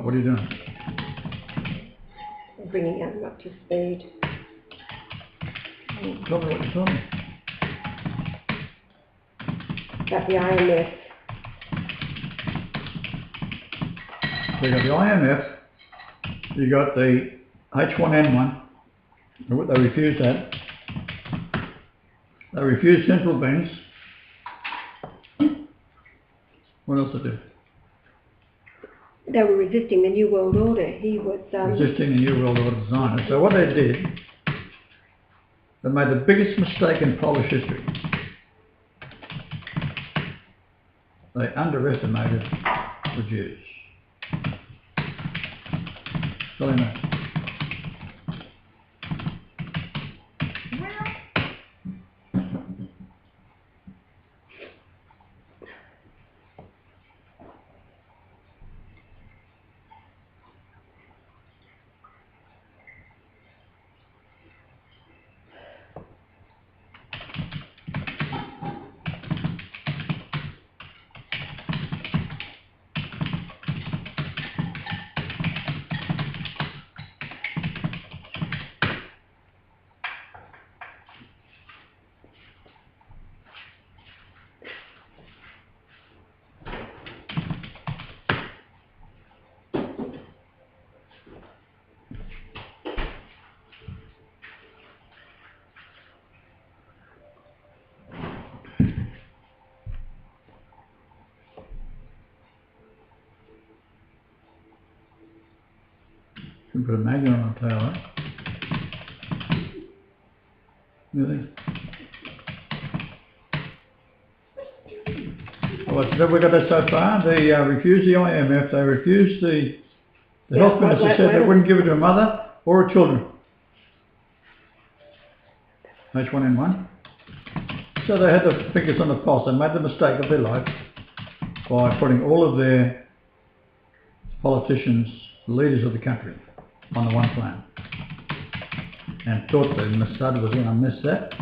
What are you doing? Bringing Adam up to speed. Tell me what you're telling me. About the IMF. So you got the IMF, you got the H1N1, they refused that. They refused central banks. What else did they do? They were resisting the New World Order. He was... resisting the New World Order design. And so what they did, they made the biggest mistake in Polish history. They underestimated the Jews. So they know. You can put a magnet on a tower. Really? Well, so we got that so far. They refused the IMF. They refused the health minister said they wouldn't give it to a mother or her children. H1N1. So they had the fingers on the pulse. They made the mistake of their life by putting all of their politicians, the leaders of the country, on the one plane, and thought that Mossad was going to miss that.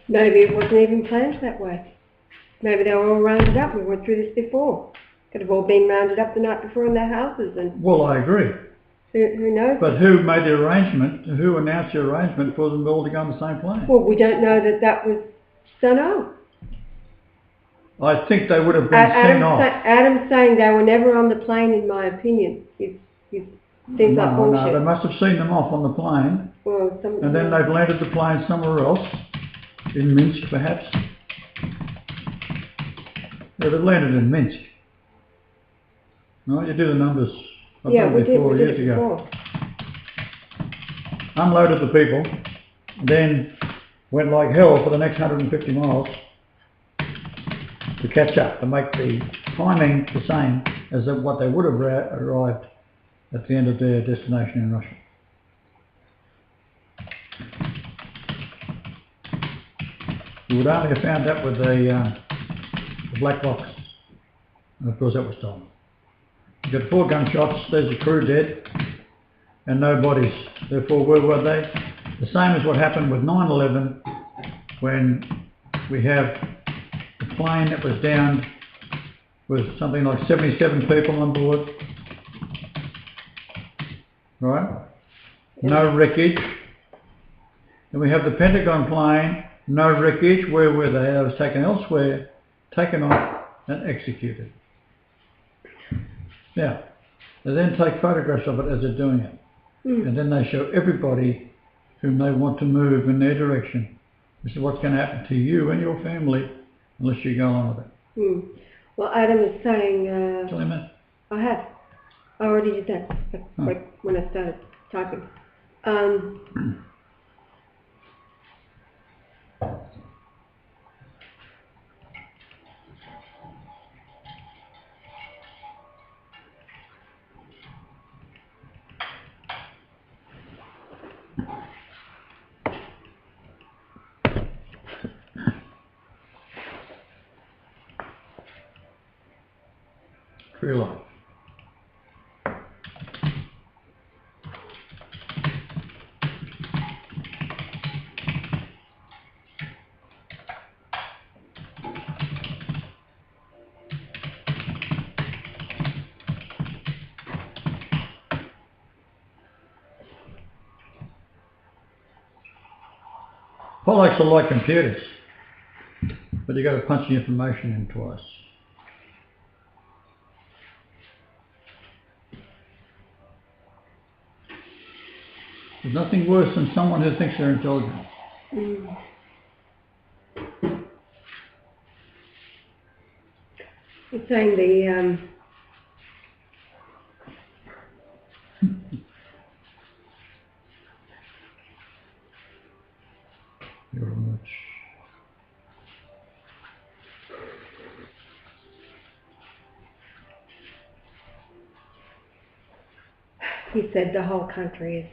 Maybe it wasn't even planned that way. Maybe they were all rounded up. We went through this before. Could have all been rounded up the night before in their houses. And well, I agree. Who knows? But who made the arrangement? Who announced the arrangement for them all to go on the same plane? Well, we don't know that was done out. I think they would have been sent off. Adam's saying they were never on the plane, in my opinion. It seems like bullshit. No, they must have seen them off on the plane. Well, and then they've landed the plane somewhere else, in Minsk perhaps. Yeah, they've landed in Minsk. No, you do the numbers. I've done it 4 years ago. Unloaded the people, then went like hell for the next 150 miles to catch up, to make the timing the same as what they would have arrived at the end of their destination in Russia. You would only have found that with the black box, and of course that was stolen. You got 4 gunshots, there's the crew dead, and no bodies. Therefore, where were they? The same as what happened with 9/11, when we have the plane that was downed with something like 77 people on board. Right? No wreckage. And we have the Pentagon plane, no wreckage. Where were they? They was taken elsewhere, taken off and executed. Now, they then take photographs of it as they're doing it. And then they show everybody whom they want to move in their direction. This is what's going to happen to you and your family unless you go along with it. Well, Adam is saying... Tell him that. I have. I already did that, like when I started typing. Free life. Politics are like computers, but you got to punch the information in twice. There's nothing worse than someone who thinks they're intelligent. Mm. It's saying the Very much. he said the whole country is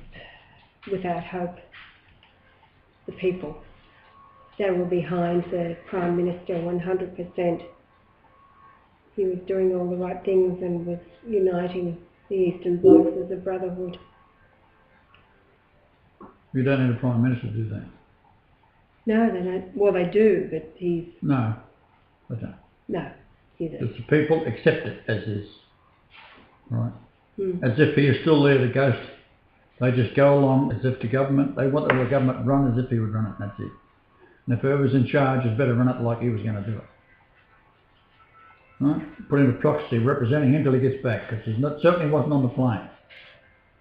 without hope. The people. They were behind the Prime Minister 100%. He was doing all the right things and was uniting the Eastern Blocs as a brotherhood. You don't need a Prime Minister to do that. No, they don't. Well, they do, but he's... No, they don't. No, he doesn't. Because the people accept it as is. Right? Mm. As if he is still there, the ghost. They just go along as if the government, they want the government run as if he would run it, and that's it. And if whoever's in charge is better run it like he was going to do it. Right? Put in a proxy representing him till he gets back, because he certainly wasn't on the plane.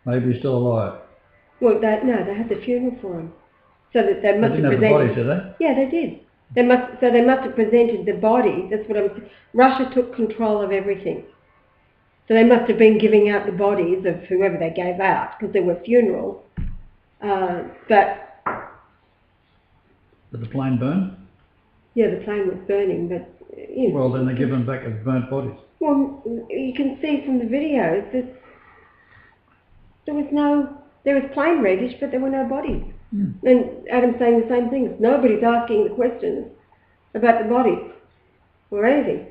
Maybe he's still alive. Well, they had the funeral for him. So that they must have presented... the bodies, did they? Yeah, they did. They must have presented the bodies. That's what I'm saying. Russia took control of everything. So they must have been giving out the bodies of whoever they gave out, because there were funerals. But Did the plane burn? Yeah, the plane was burning, but... You know, well, then they give them back as burnt bodies. Well, you can see from the videos that there was plane wreckage, but there were no bodies. Mm. And Adam's saying the same thing. Nobody's asking the questions about the bodies or anything.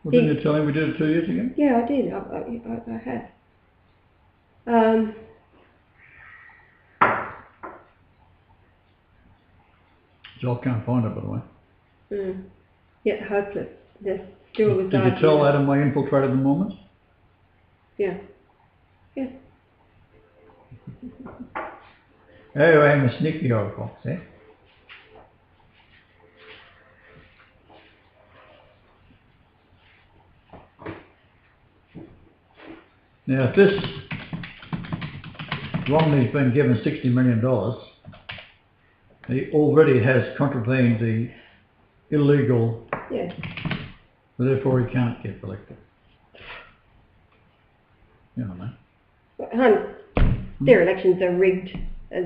Well, didn't you tell him we did it 2 years ago? Yeah, I did. I have. Joel can't find it, by the way. Yeah, hopeless. They're still Did you tell Adam I infiltrated the Mormons? Yeah. Yeah. Oh, I'm a sneaky old fox, eh? Now, if this Romney's been given $60 million, he already has contravened the illegal, Yes. therefore he can't get elected. You know, man. Their elections are rigged as,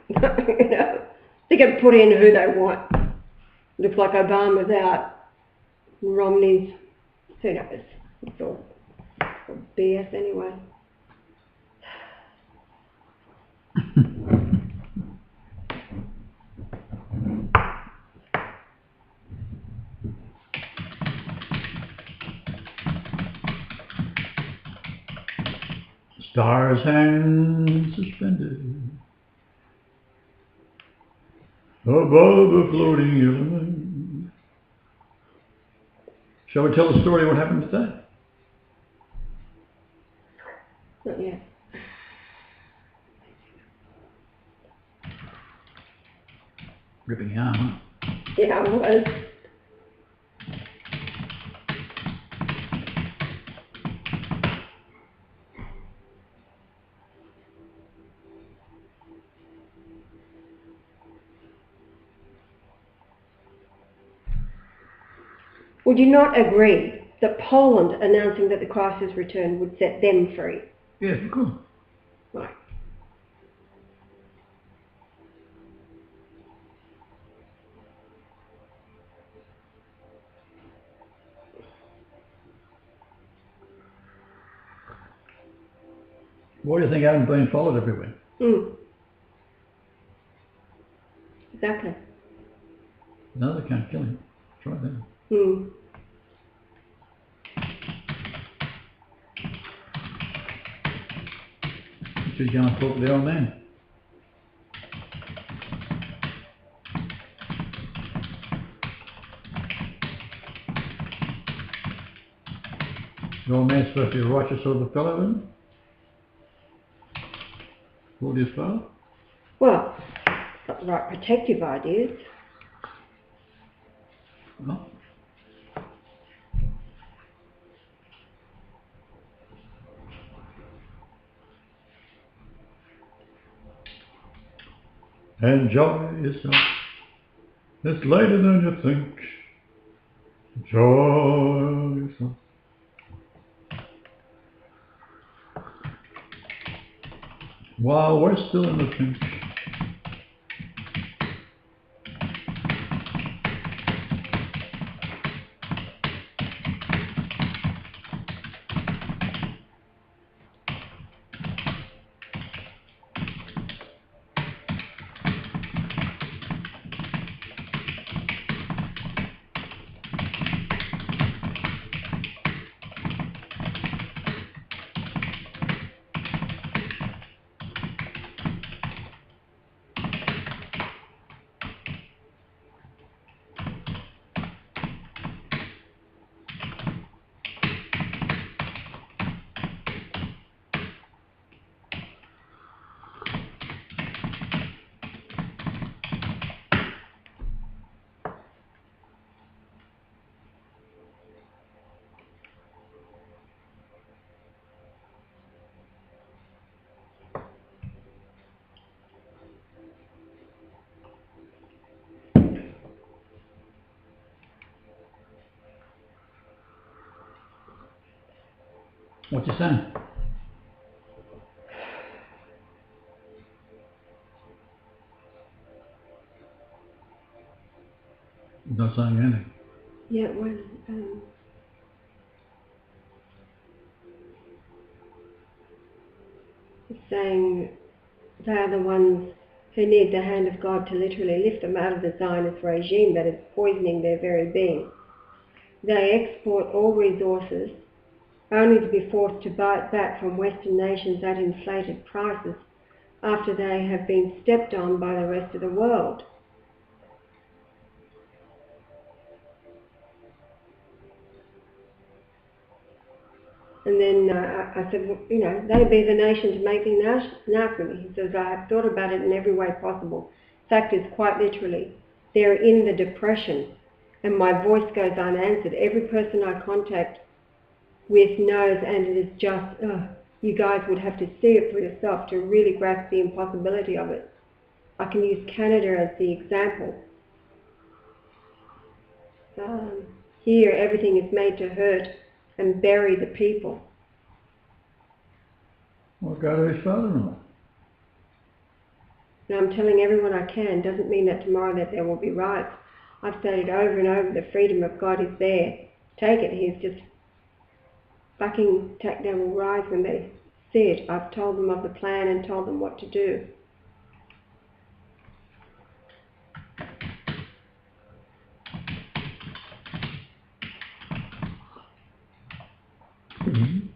you know, they can put in who they want. Looks like Obama's out. Romney's, who knows? It's all BS anyway. Stars hang suspended above a floating element. Shall we tell the story of what happened today? Not yet. Ripping yarn, huh? Yeah, it was. Would you not agree that Poland announcing that the crisis return would set them free? Yes, of course. Right. Why do you think Adam's been followed everywhere? Exactly. No, they can't kill him. Try that. She's going to talk to the old man. The old man's supposed to be a righteous sort of a fellow, isn't he? Called his father? Well, got the right protective ideas. Well, enjoy yourself. It's later than you think. Enjoy yourself. While we're still in the pinch. What you saying? He's not saying anything. Yeah, well, it's saying they are the ones who need the hand of God to literally lift them out of the Zionist regime that is poisoning their very being. They export all resources only to be forced to buy it back from Western nations at inflated prices after they have been stepped on by the rest of the world. And then I said, well, you know, they be the nation to make things now for me. He says, I have thought about it in every way possible. Fact is, quite literally, they're in the depression, and my voice goes unanswered. Every person I contact with knows, and it is just, you guys would have to see it for yourself to really grasp the impossibility of it. I can use Canada as the example. Here, everything is made to hurt and bury the people. Well, go to his father-in-law. Now, I'm telling everyone I can, doesn't mean that tomorrow that there will be riots. I've stated over and over, the freedom of God is there. Take it. He's just fucking attack they will rise when they see it. I've told them of the plan and told them what to do. Mm-hmm.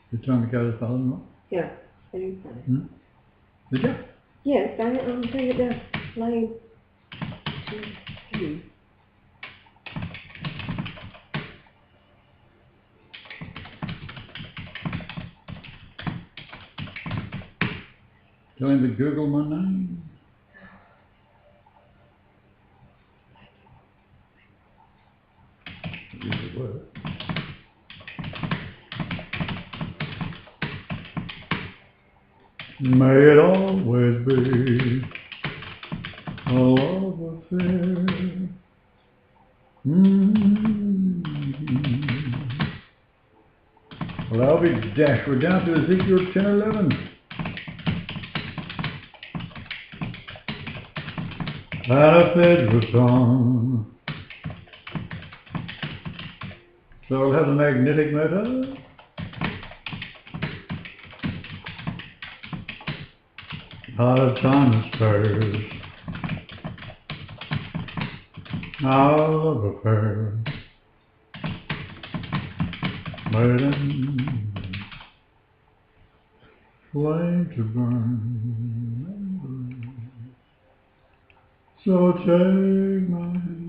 You're trying to go to his father-in-law? Yeah. Anyway. Hmm? Did you? Yes, I'm saying it now. Plain. Tell him to Google my name. Use the word. May it always be a love affair. Well, I'll be dashed. We're down to Ezekiel 10:11. And a fed was gone. So we'll have the magnetic motor. Hard times first. Our love affair. Waiting. Flame to burn. So take my hand.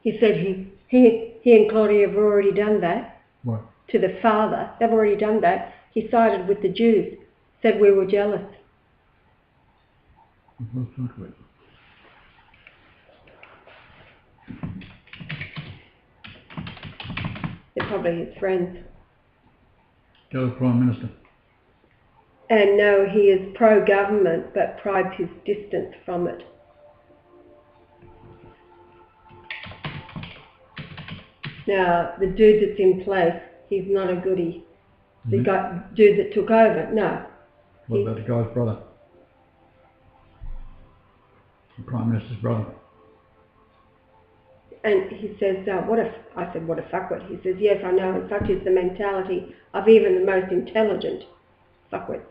He said he and Claudia have already done that. What? To the father. They've already done that. He sided with the Jews. Said we were jealous. They're probably his friends. Tell the Prime Minister. And no, he is pro-government, but prides his distance from it. Now, the dude that's in place, he's not a goodie. The dude that took over, no. What about the guy's brother? The Prime Minister's brother. And he says, I said, what a fuckwit. He says, yes, I know, and such is the mentality of even the most intelligent fuckwits.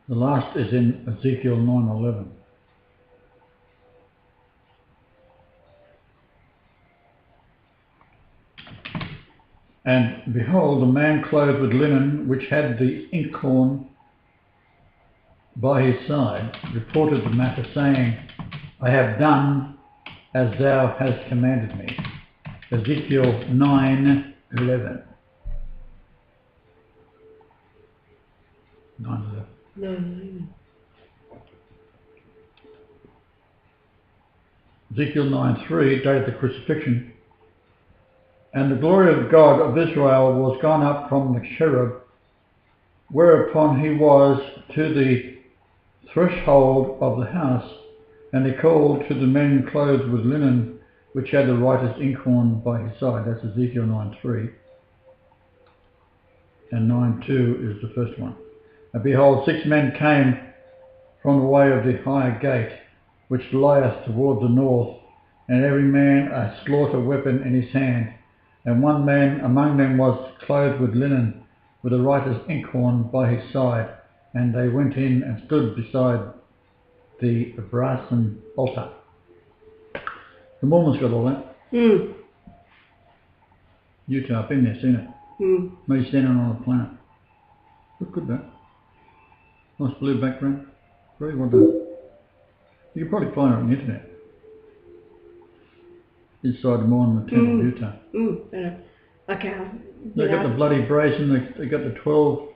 The last is in Ezekiel 9:11. And behold, a man clothed with linen, which had the inkhorn by his side, reported the matter, saying, I have done as thou hast commanded me. Ezekiel 9:11. 9:11. No. Ezekiel 9:3, dated the crucifixion. And the glory of God of Israel was gone up from the cherub, whereupon he was to the threshold of the house, and he called to the men clothed with linen, which had the writer's inkhorn by his side. That's Ezekiel 9:3. And 9:2 is the first one. And behold, 6 men came from the way of the higher gate, which lieth toward the north, and every man a slaughter weapon in his hand. And one man among them was clothed with linen, with a writer's inkhorn by his side. And they went in and stood beside the brazen altar. The Mormons got all that. Utah, I've been there, seen it. Me standing on a planet. Look good, that. Nice blue background. Very well done. You can probably find it on the internet. Inside the Mormon temple, Utah. Okay. They got the bloody brazen, they got the 12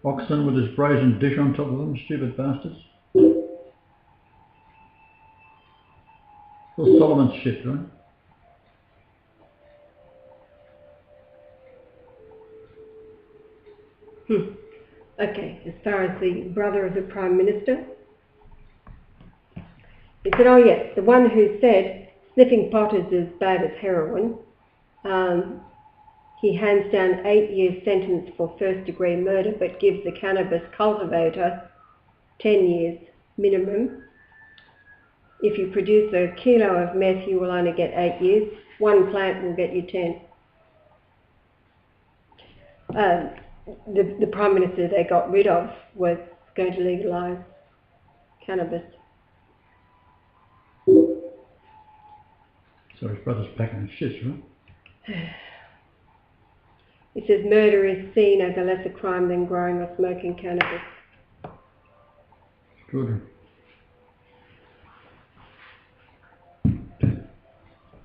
oxen with this brazen dish on top of them, stupid bastards. All Solomon's shit, right? Okay, as far as the brother of the Prime Minister, he said, oh yes, the one who said sniffing pot is as bad as heroin. He hands down 8 years sentence for first-degree murder, but gives the cannabis cultivator 10 years minimum. If you produce a kilo of meth, you will only get 8 years. One plant will get you 10. The Prime Minister they got rid of was going to legalise cannabis. So his brother's packing his shit, right? It says murder is seen as a lesser crime than growing or smoking cannabis. Good.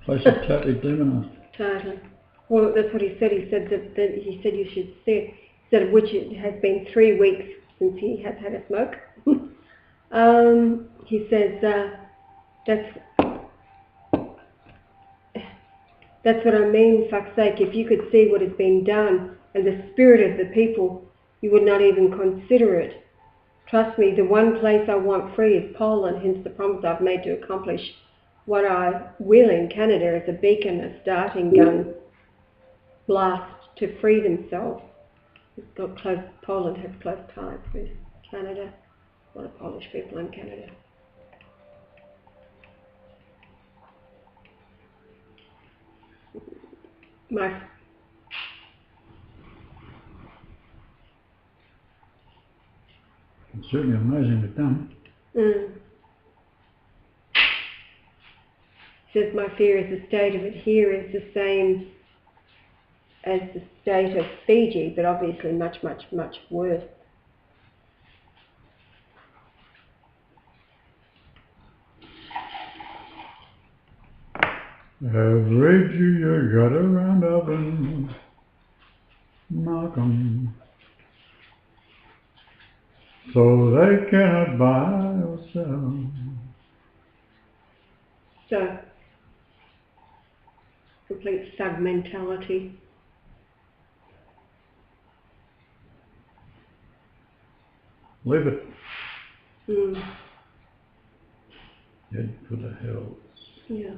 Place is totally demonised. Totally. Well, that's what he said. He said that he said you should see. He said which it has been 3 weeks since he has had a smoke. He says that's what I mean. Fuck's sake! If you could see what is being done and the spirit of the people, you would not even consider it. Trust me, the one place I want free is Poland. Hence the promise I've made to accomplish what I will in Canada as a beacon, a starting gun blast to free themselves. Poland has close ties with Canada. A lot of Polish people in Canada. It's certainly amazing to done. Says my fear is the state of it here is the same as the state of Fiji, but obviously much, much, much worse. Every Jew you got a round oven, knock 'em, so they cannot buy or sell. So, complete thug mentality. Leave it. Head for the hills. Yeah.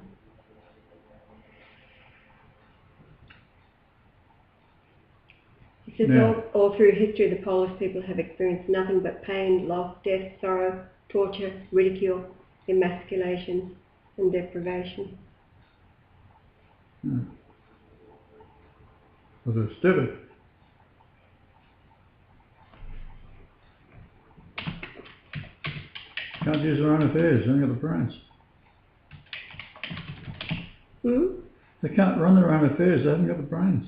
It says all through history the Polish people have experienced nothing but pain, loss, death, sorrow, torture, ridicule, emasculation and deprivation. Well, they're stupid. Can't use their own affairs, they haven't got the brains. They can't run their own affairs, they haven't got the brains.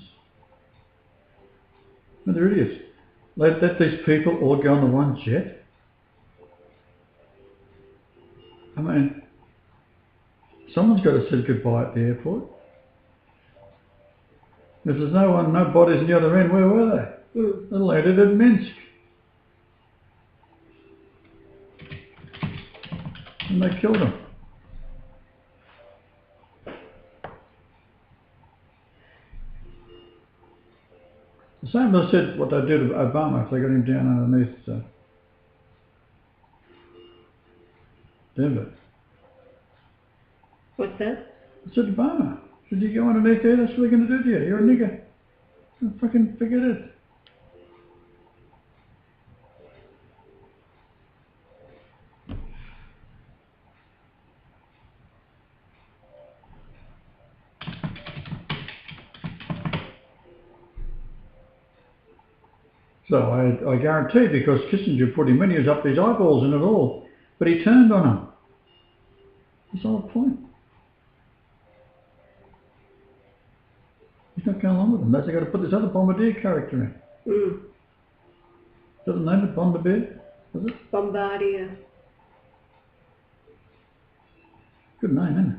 But they're idiots. Let these people all go on the one jet. I mean, someone's got to say goodbye at the airport. If there's no bodies on the other end, where were they? They landed at Minsk. And they killed them. The same as I said what they did to Obama if they got him down underneath Denver. What's that? I said, Obama, should you go underneath there? That's what they're going to do to you. You're a nigger. Fucking forget it. So I guarantee, because Kissinger put him in, he was up to his eyeballs in it all. But he turned on him. That's the whole point. He's not going along with them. That's why they've got to put this other Bombardier character in. Mm. Doesn't name it Bombardier? Does it? Bombardier. Good name, isn't it?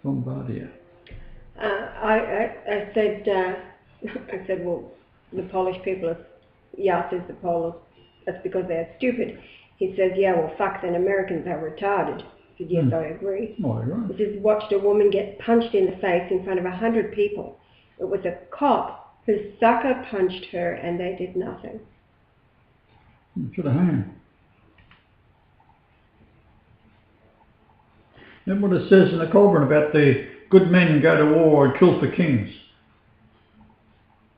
Bombardier. I said, well, the Polish people are, says the Poles, that's because they're stupid. He says, yeah, well, fuck, then Americans are retarded. I said, yes, I agree. Oh, you're right. He says, watched a woman get punched in the face in front of 100 people. It was a cop who sucker punched her and they did nothing. Should have hung him. Then what it says in the Colburn about the good men go to war and kill for kings.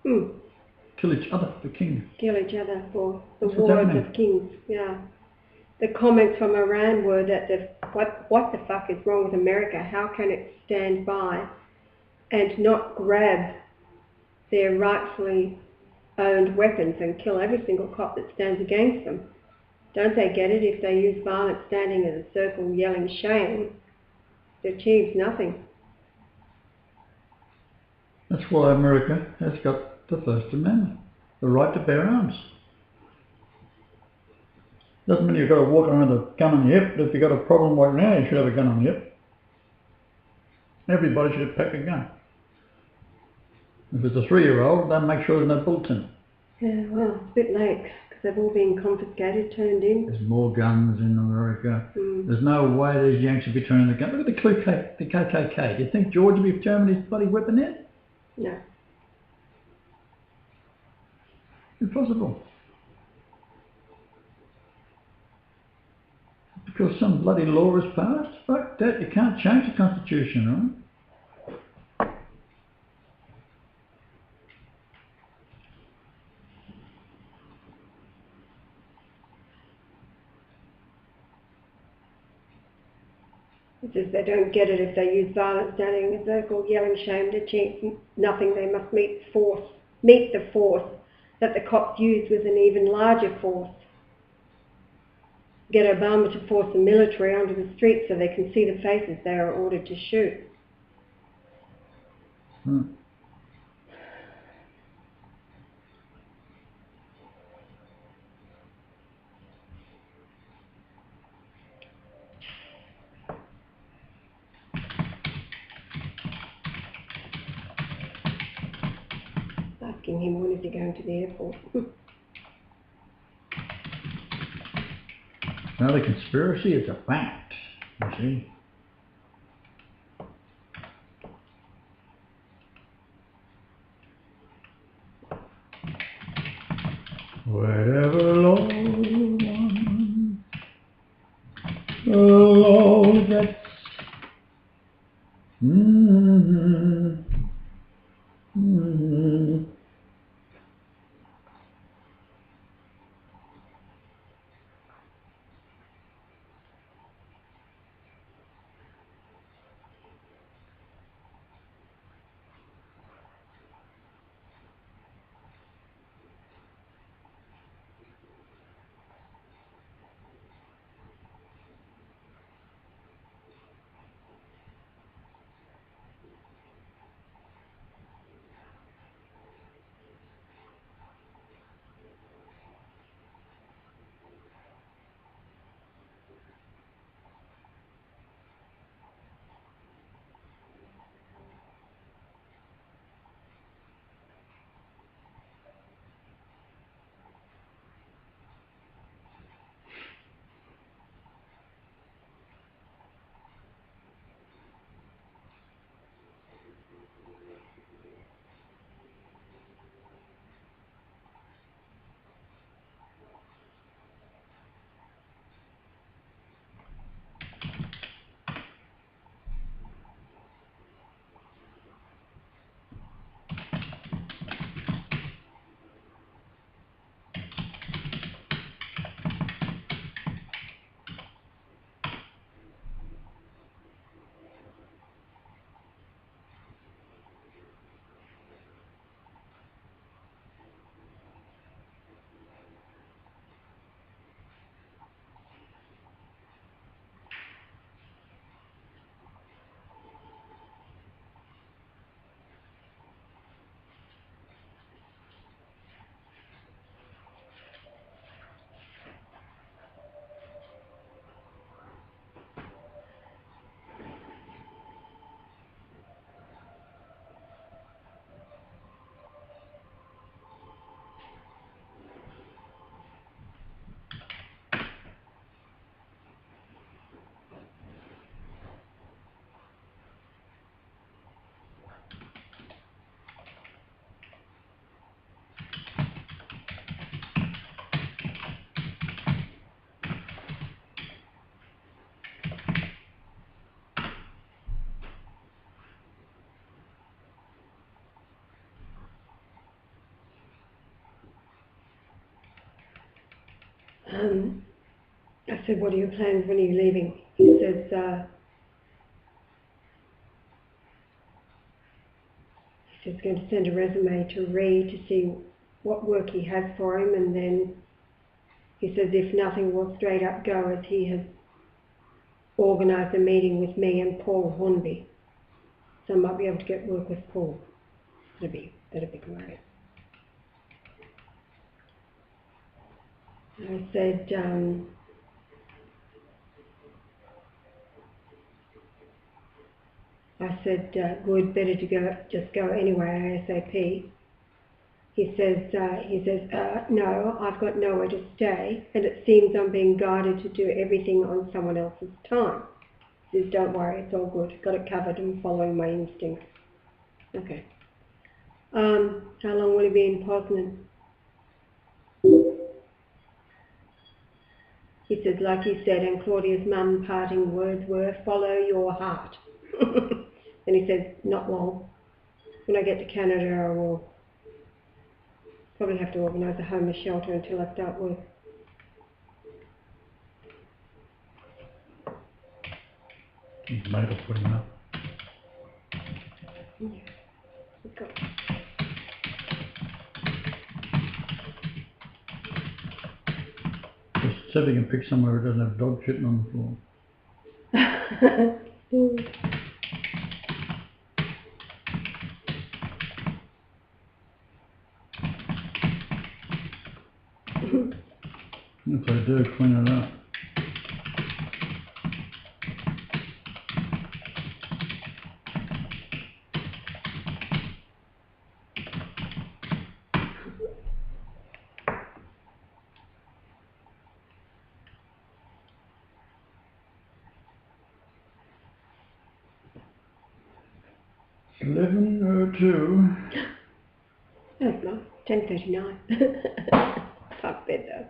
Kill each other for kings. Kill each other for the That's wars of kings, yeah. The comments from Iran were that what the fuck is wrong with America? How can it stand by and not grab their rightfully owned weapons and kill every single cop that stands against them? Don't they get it? If they use violence standing in a circle yelling shame, it achieves nothing. That's why America has got the First Amendment, the right to bear arms. Doesn't mean you've got to walk around with a gun on your hip, but if you've got a problem right now, you should have a gun on your hip. Everybody should pack a gun. If it's a 3-year-old, then make sure there's no bullets in it. Yeah, well, it's a bit late, because they've all been confiscated, turned in. There's more guns in America. There's no way these Yanks would be turning the gun. Look at the KKK. Do you think George would be turning his bloody weapon in? No. Impossible. Because some bloody law is passed? Fuck that. You can't change the Constitution, right? It's just they don't get it. If they use violence standing in a circle yelling shame, to achieve nothing, they must meet the force that the cops used with an even larger force. Get Obama to force the military onto the streets so they can see the faces they are ordered to shoot. Asking him when is he going to the airport. Now the conspiracy is a fact, you see. Whatever, Lord, the Lord gets. I said, what are your plans when are you leaving? He says, he's going to send a resume to Reed to see what work he has for him, and then he says if nothing will straight up go, as he has organised a meeting with me and Paul Hornby, so I might be able to get work with Paul. That'd be great. I said, good, better to just go anyway, ASAP. He says, no, I've got nowhere to stay, and it seems I'm being guided to do everything on someone else's time. He says, don't worry, it's all good. Got it covered and following my instincts. Okay. How long will he be in Poznan? He says, like you said, and Claudia's mum parting words were, follow your heart. And he says, not long. When I get to Canada, I will probably have to organise a homeless shelter until I start work. His mate will put him up. Yeah. Okay. Just see if he can pick somewhere where it doesn't have dog shitting on the floor. If they do, clean it up. It's 11:02. That's not 10:39. Fuck bed though.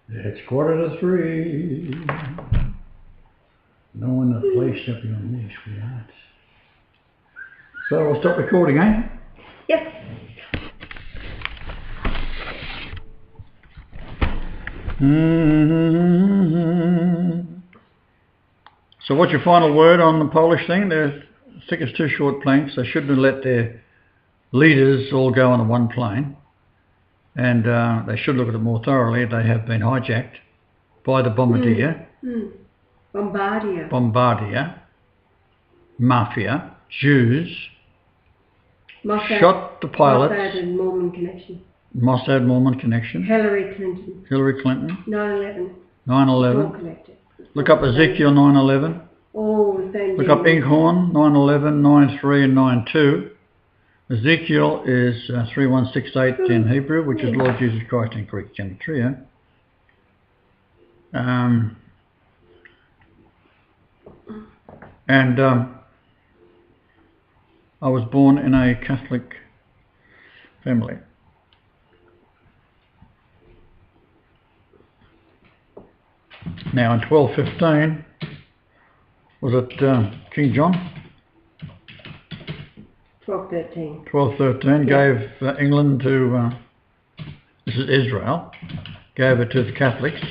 It's 2:45. Knowing the place up on me, sweetheart. So we'll stop recording, eh? Yes. So what's your final word on the Polish thing? I think it's 2 short planks. They shouldn't have let their leaders all go on the one plane. And they should look at it more thoroughly. They have been hijacked by the bombardier. Bombardier. Mafia. Jews. Mossad, shot the pilots. Mossad and Mormon connection. Mossad Mormon connection. Hillary Clinton. 9/11. 9/11. All connected. Look up Ezekiel 9/11. All the same. Look up Inkhorn 9/11, 9:3 and 9:2. Ezekiel is 3168 in Hebrew, which is Lord Jesus Christ in Greek gematria. I was born in a Catholic family. Now in 1215, was it King John? 1213. 1213 gave England to, this is Israel, gave it to the Catholics.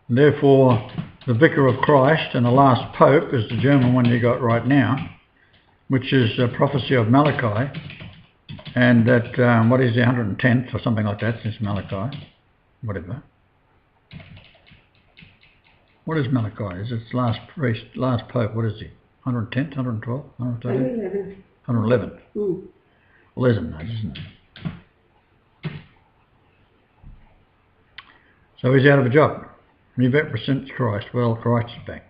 And therefore, the Vicar of Christ and the last Pope is the German one you got right now, which is a prophecy of Malachi. And that, what is the 110th or something like that since Malachi? Whatever. What is Malachi? Is its last priest, last Pope, what is he? 110th, 112th, 113th? 111. Well, isn't it, isn't it? So he's out of a job. And you've ever since Christ. Well, Christ is back.